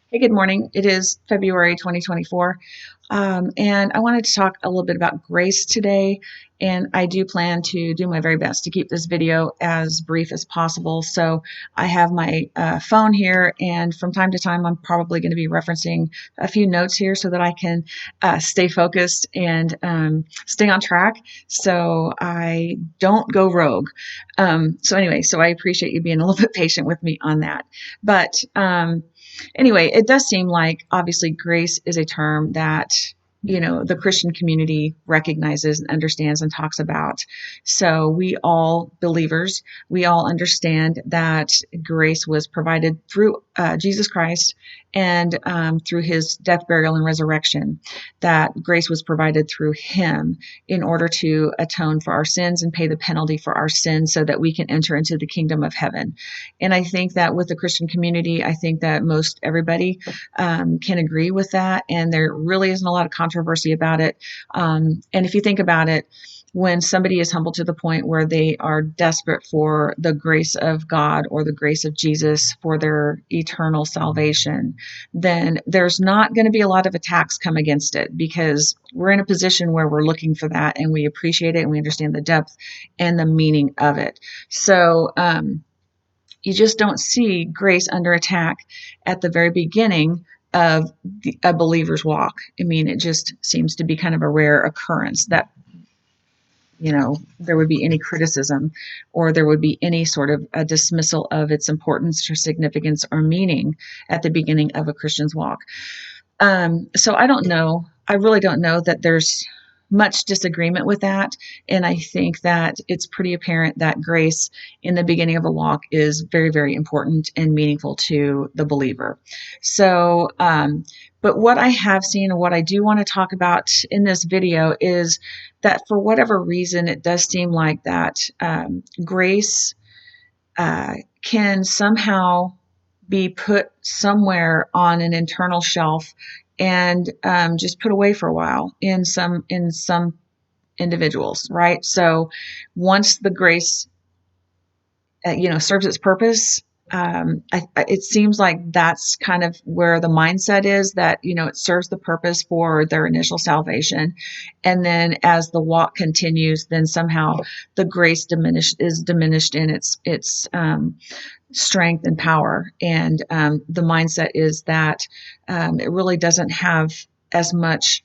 Hey, good morning. It is February 2024. And I wanted to talk a little bit about grace today. And I do plan to do my very best to keep this video as brief as possible. So I have my phone here, and from time to time, I'm probably going to be referencing a few notes here so that I can stay focused and stay on track so I don't go rogue. So I appreciate you being a little bit patient with me on that. But anyway, it does seem like obviously grace is a term that the Christian community recognizes and understands and talks about. So we all believers, we all understand that grace was provided through Jesus Christ and through his death, burial, and resurrection, that grace was provided through him in order to atone for our sins and pay the penalty for our sins so that we can enter into the kingdom of heaven. And I think that with the Christian community, I think that most everybody can agree with that. And there really isn't a lot of controversy about it. And if you think about it, when somebody is humble to the point where they are desperate for the grace of God or the grace of Jesus for their eternal salvation, then there's not going to be a lot of attacks come against it, because we're in a position where we're looking for that and we appreciate it and we understand the depth and the meaning of it. So, you just don't see grace under attack at the very beginning of a believer's walk. I mean, it just seems to be kind of a rare occurrence that, there would be any criticism or there would be any sort of a dismissal of its importance or significance or meaning at the beginning of a Christian's walk. So I don't know. I really don't know that there's much disagreement with that. And I think that it's pretty apparent that grace in the beginning of a walk is very, very important and meaningful to the believer. So, but what I have seen and what I do want to talk about in this video is that for whatever reason, it does seem like that grace can somehow be put somewhere on an internal shelf and just put away for a while in some individuals, right? So once the grace serves its purpose, it seems like that's kind of where the mindset is, that it serves the purpose for their initial salvation, and then as the walk continues, then somehow the grace is diminished in its strength and power, and the mindset is that it really doesn't have as much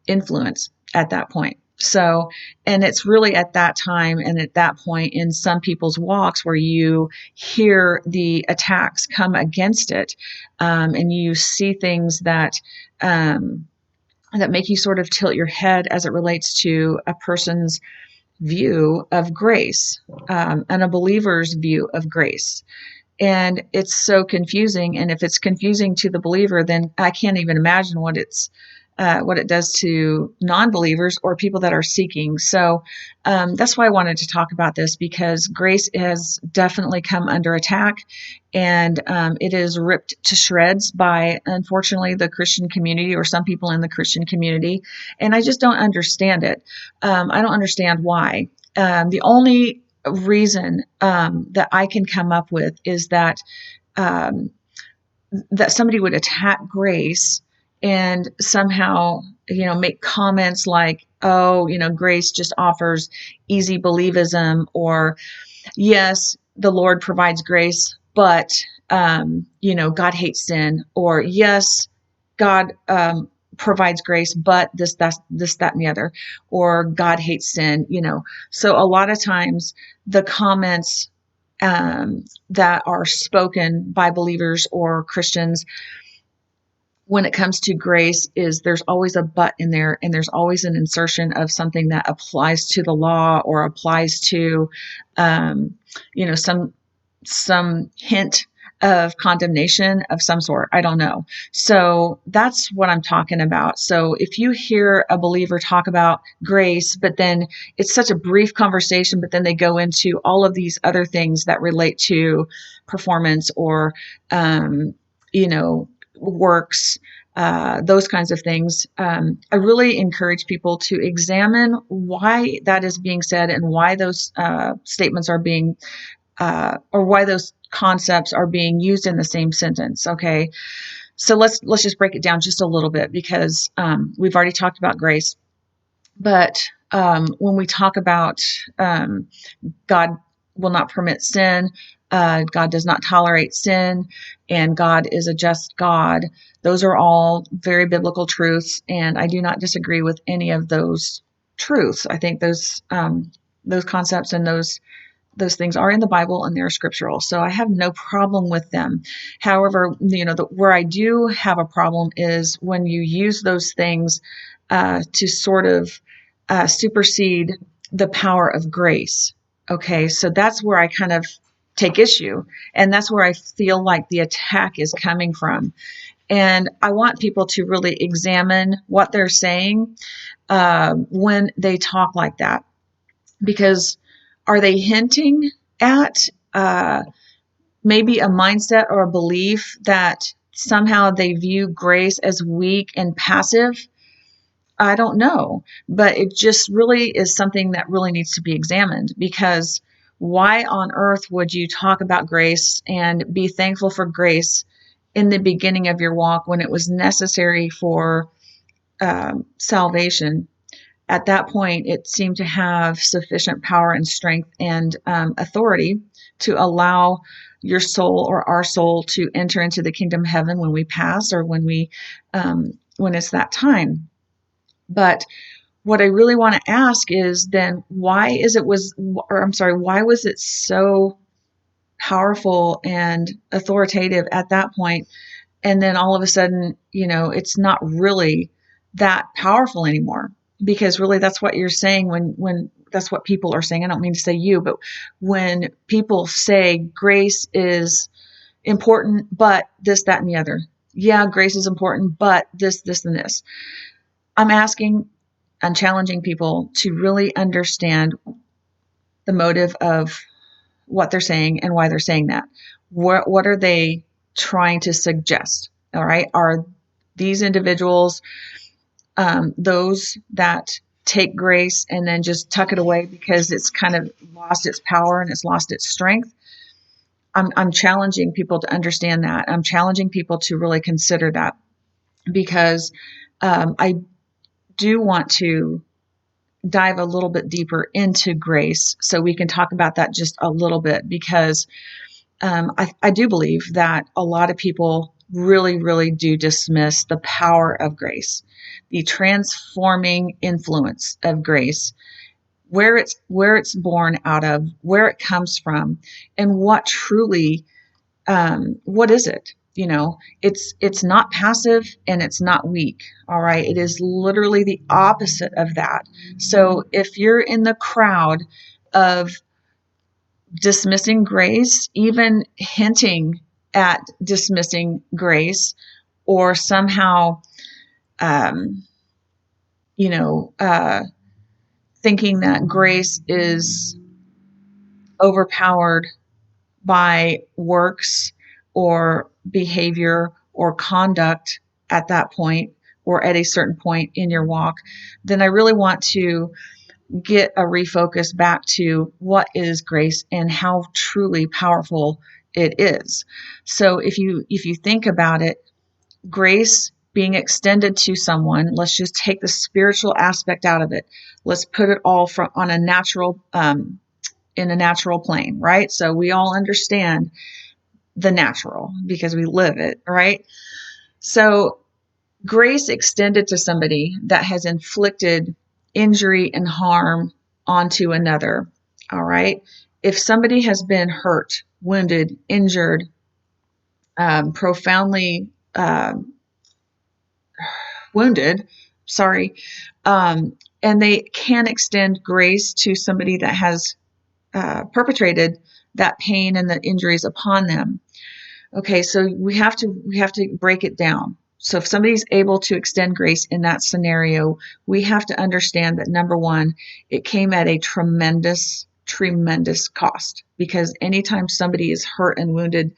influence at that point. So, and it's really at that time and at that point in some people's walks where you hear the attacks come against it, and you see things that make you sort of tilt your head as it relates to a person's view of grace, and a believer's view of grace. And it's so confusing. And if it's confusing to the believer, then I can't even imagine what it does to non-believers or people that are seeking. So that's why I wanted to talk about this, because grace has definitely come under attack, and it is ripped to shreds by, unfortunately, the Christian community or some people in the Christian community. And I just don't understand it. I don't understand why. The only reason that I can come up with is that that somebody would attack grace and somehow, make comments like, oh, grace just offers easy believism, or yes, the Lord provides grace, but, God hates sin, or yes, God provides grace, but this, that, and the other, or God hates sin, So a lot of times the comments that are spoken by believers or Christians when it comes to grace is there's always a but in there, and there's always an insertion of something that applies to the law or applies to, some hint of condemnation of some sort. I don't know. So that's what I'm talking about. So if you hear a believer talk about grace, but then it's such a brief conversation, but then they go into all of these other things that relate to performance or, works, those kinds of things. I really encourage people to examine why that is being said and why those statements are being, or why those concepts are being used in the same sentence. Okay. So let's just break it down just a little bit, because we've already talked about grace. But when we talk about God will not permit sin, God does not tolerate sin, and God is a just God, those are all very biblical truths, and I do not disagree with any of those truths. I think those concepts and those things are in the Bible and they're scriptural. So I have no problem with them. However, where I do have a problem is when you use those things to sort of supersede the power of grace. Okay, so that's where I kind of take issue. And that's where I feel like the attack is coming from. And I want people to really examine what they're saying when they talk like that. Because are they hinting at maybe a mindset or a belief that somehow they view grace as weak and passive? I don't know, but it just really is something that really needs to be examined, because why on earth would you talk about grace and be thankful for grace in the beginning of your walk when it was necessary for salvation? At that point, it seemed to have sufficient power and strength and authority to allow your soul or our soul to enter into the kingdom of heaven when we pass, or when it's that time. But what I really want to ask is then why was it so powerful and authoritative at that point, and then all of a sudden, it's not really that powerful anymore? Because really that's what you're saying when that's what people are saying. I don't mean to say you, but when people say grace is important, but this, that, and the other. Yeah, grace is important, but this, and this. I'm challenging people to really understand the motive of what they're saying and why they're saying that. What are they trying to suggest? All right. Are these individuals those that take grace and then just tuck it away because it's kind of lost its power and it's lost its strength? I'm challenging people to understand that. I'm challenging people to really consider that, because I do want to dive a little bit deeper into grace so we can talk about that just a little bit, because I do believe that a lot of people really, really do dismiss the power of grace, the transforming influence of grace, where it's born out of, where it comes from, and what truly, what is it? It's not passive and it's not weak. All right. It is literally the opposite of that. So if you're in the crowd of dismissing grace, even hinting at dismissing grace, or somehow, um, thinking that grace is overpowered by works or behavior or conduct at that point, or at a certain point in your walk, then I really want to get a refocus back to what is grace and how truly powerful it is. So if you think about it, grace being extended to someone, let's just take the spiritual aspect out of it. Let's put it all on a natural in a natural plane, right? So we all understand the natural because we live it, right? So grace extended to somebody that has inflicted injury and harm onto another. All right. If somebody has been hurt, wounded, injured, profoundly wounded, sorry, and they can extend grace to somebody that has perpetrated that pain and the injuries upon them. Okay, so we have to break it down. So if somebody's able to extend grace in that scenario, we have to understand that, number one, it came at a tremendous, tremendous cost, because anytime somebody is hurt and wounded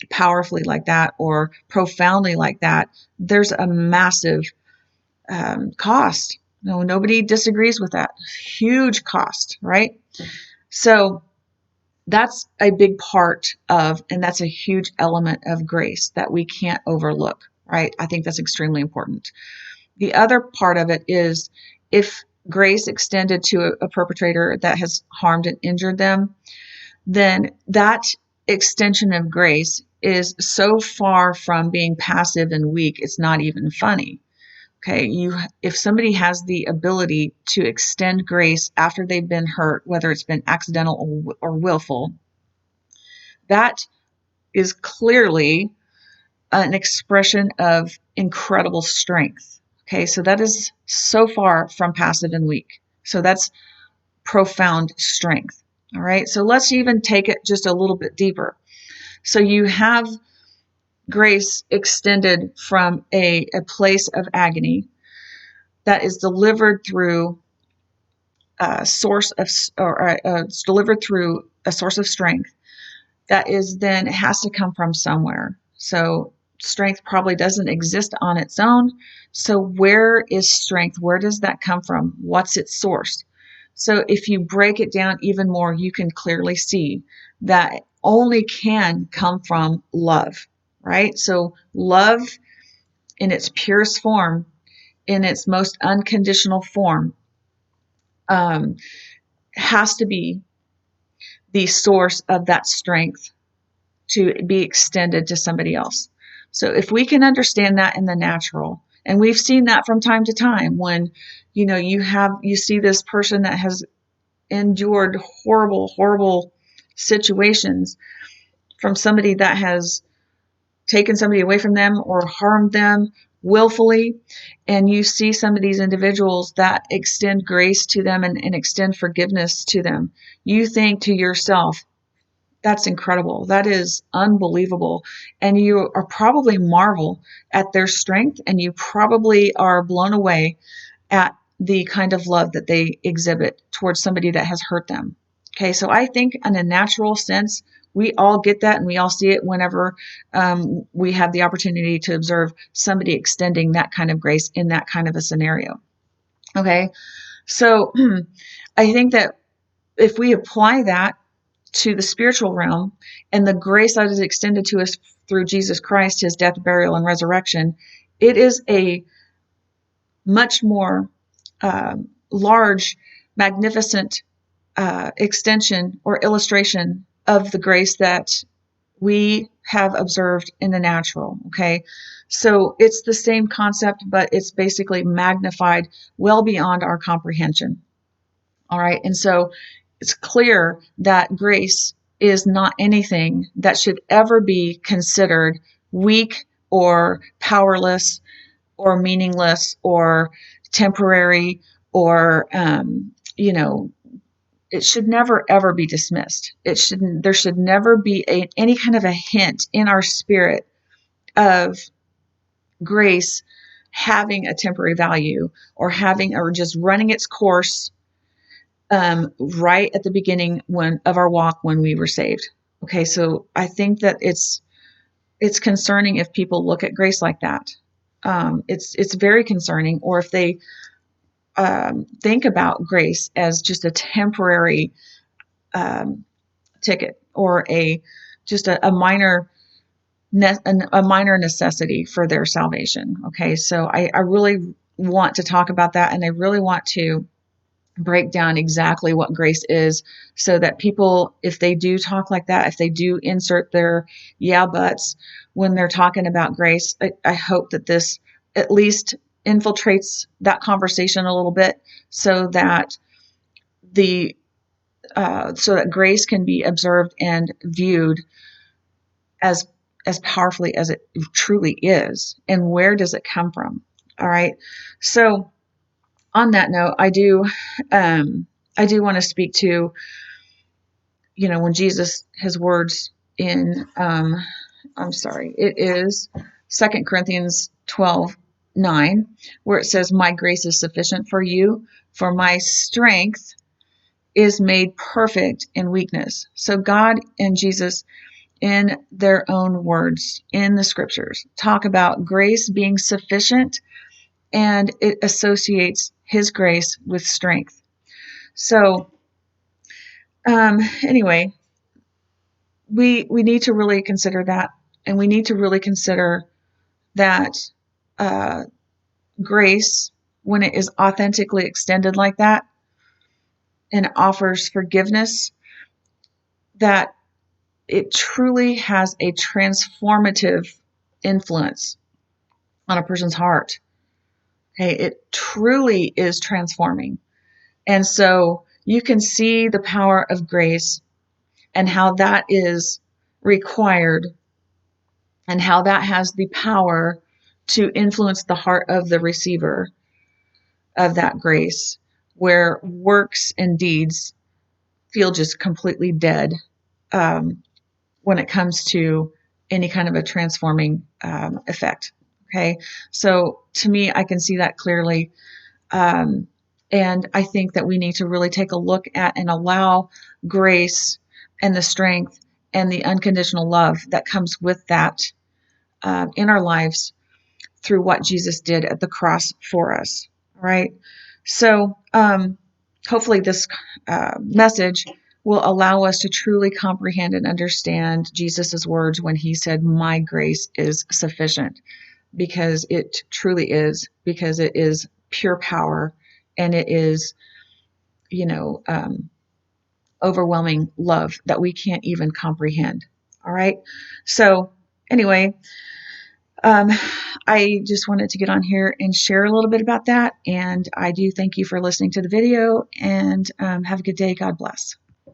powerfully like that or profoundly like that, there's a massive cost. No, nobody disagrees with that. Huge cost, right? So That's a big part of, and that's a huge element of grace that we can't overlook, right? I think that's extremely important. The other part of it is if grace extended to a perpetrator that has harmed and injured them, then that extension of grace is so far from being passive and weak, it's not even funny. Okay, if somebody has the ability to extend grace after they've been hurt, whether it's been accidental or willful, that is clearly an expression of incredible strength. Okay, so that is so far from passive and weak. So that's profound strength. All right, so let's even take it just a little bit deeper. So you have grace extended from a place of agony that is delivered through a source of, or it's delivered through a source of strength that is then it has to come from somewhere. So strength probably doesn't exist on its own. So where is strength? Where does that come from? What's its source? So if you break it down even more, you can clearly see that it only can come from love, right? So love in its purest form, in its most unconditional form, um, has to be the source of that strength to be extended to somebody else. So if we can understand that in the natural, and we've seen that from time to time when, you see this person that has endured horrible situations from somebody that has taken somebody away from them or harmed them willfully, and you see some of these individuals that extend grace to them and extend forgiveness to them, you think to yourself, that's incredible. That is unbelievable. And you are probably marvel at their strength, and you probably are blown away at the kind of love that they exhibit towards somebody that has hurt them. Okay, so I think in a natural sense, we all get that and we all see it whenever we have the opportunity to observe somebody extending that kind of grace in that kind of a scenario. Okay, so I think that if we apply that to the spiritual realm and the grace that is extended to us through Jesus Christ, his death, burial, and resurrection, it is a much more large, magnificent extension or illustration of the grace that we have observed in the natural. Okay, so it's the same concept, but it's basically magnified well beyond our comprehension. All right, and so it's clear that grace is not anything that should ever be considered weak or powerless or meaningless or temporary or it should never ever be dismissed. There should never be any kind of a hint in our spirit of grace having a temporary value or just running its course right at the beginning of our walk when we were saved. Okay, so I think that it's concerning if people look at grace like that. It's very concerning, or if they think about grace as just a temporary ticket or a minor a minor necessity for their salvation. Okay, so I really want to talk about that, and I really want to break down exactly what grace is so that people, if they do talk like that, if they do insert their yeah buts when they're talking about grace, I hope that this at least infiltrates that conversation a little bit so that the so that grace can be observed and viewed as powerfully as it truly is. And where does it come from? All right, so on that note, I do want to speak to, when Jesus, his words in, it is 2 Corinthians 12:9, where it says, my grace is sufficient for you, for my strength is made perfect in weakness. So God and Jesus, in their own words in the scriptures, talk about grace being sufficient, and it associates his grace with strength. So anyway, we need to really consider that, and we need to really consider that uh, grace, when it is authentically extended like that and offers forgiveness, that it truly has a transformative influence on a person's heart. Okay, it truly is transforming. And so you can see the power of grace and how that is required and how that has the power to influence the heart of the receiver of that grace, where works and deeds feel just completely dead um, when it comes to any kind of a transforming effect. Okay, so to me, I can see that clearly. Um, and I think that we need to really take a look at and allow grace and the strength and the unconditional love that comes with that in our lives through what Jesus did at the cross for us. All right. So hopefully this message will allow us to truly comprehend and understand Jesus's words when he said, "My grace is sufficient," because it truly is, because it is pure power and it is, you know, overwhelming love that we can't even comprehend. All right. So anyway, um, I just wanted to get on here and share a little bit about that. And I do thank you for listening to the video, and have a good day. God bless.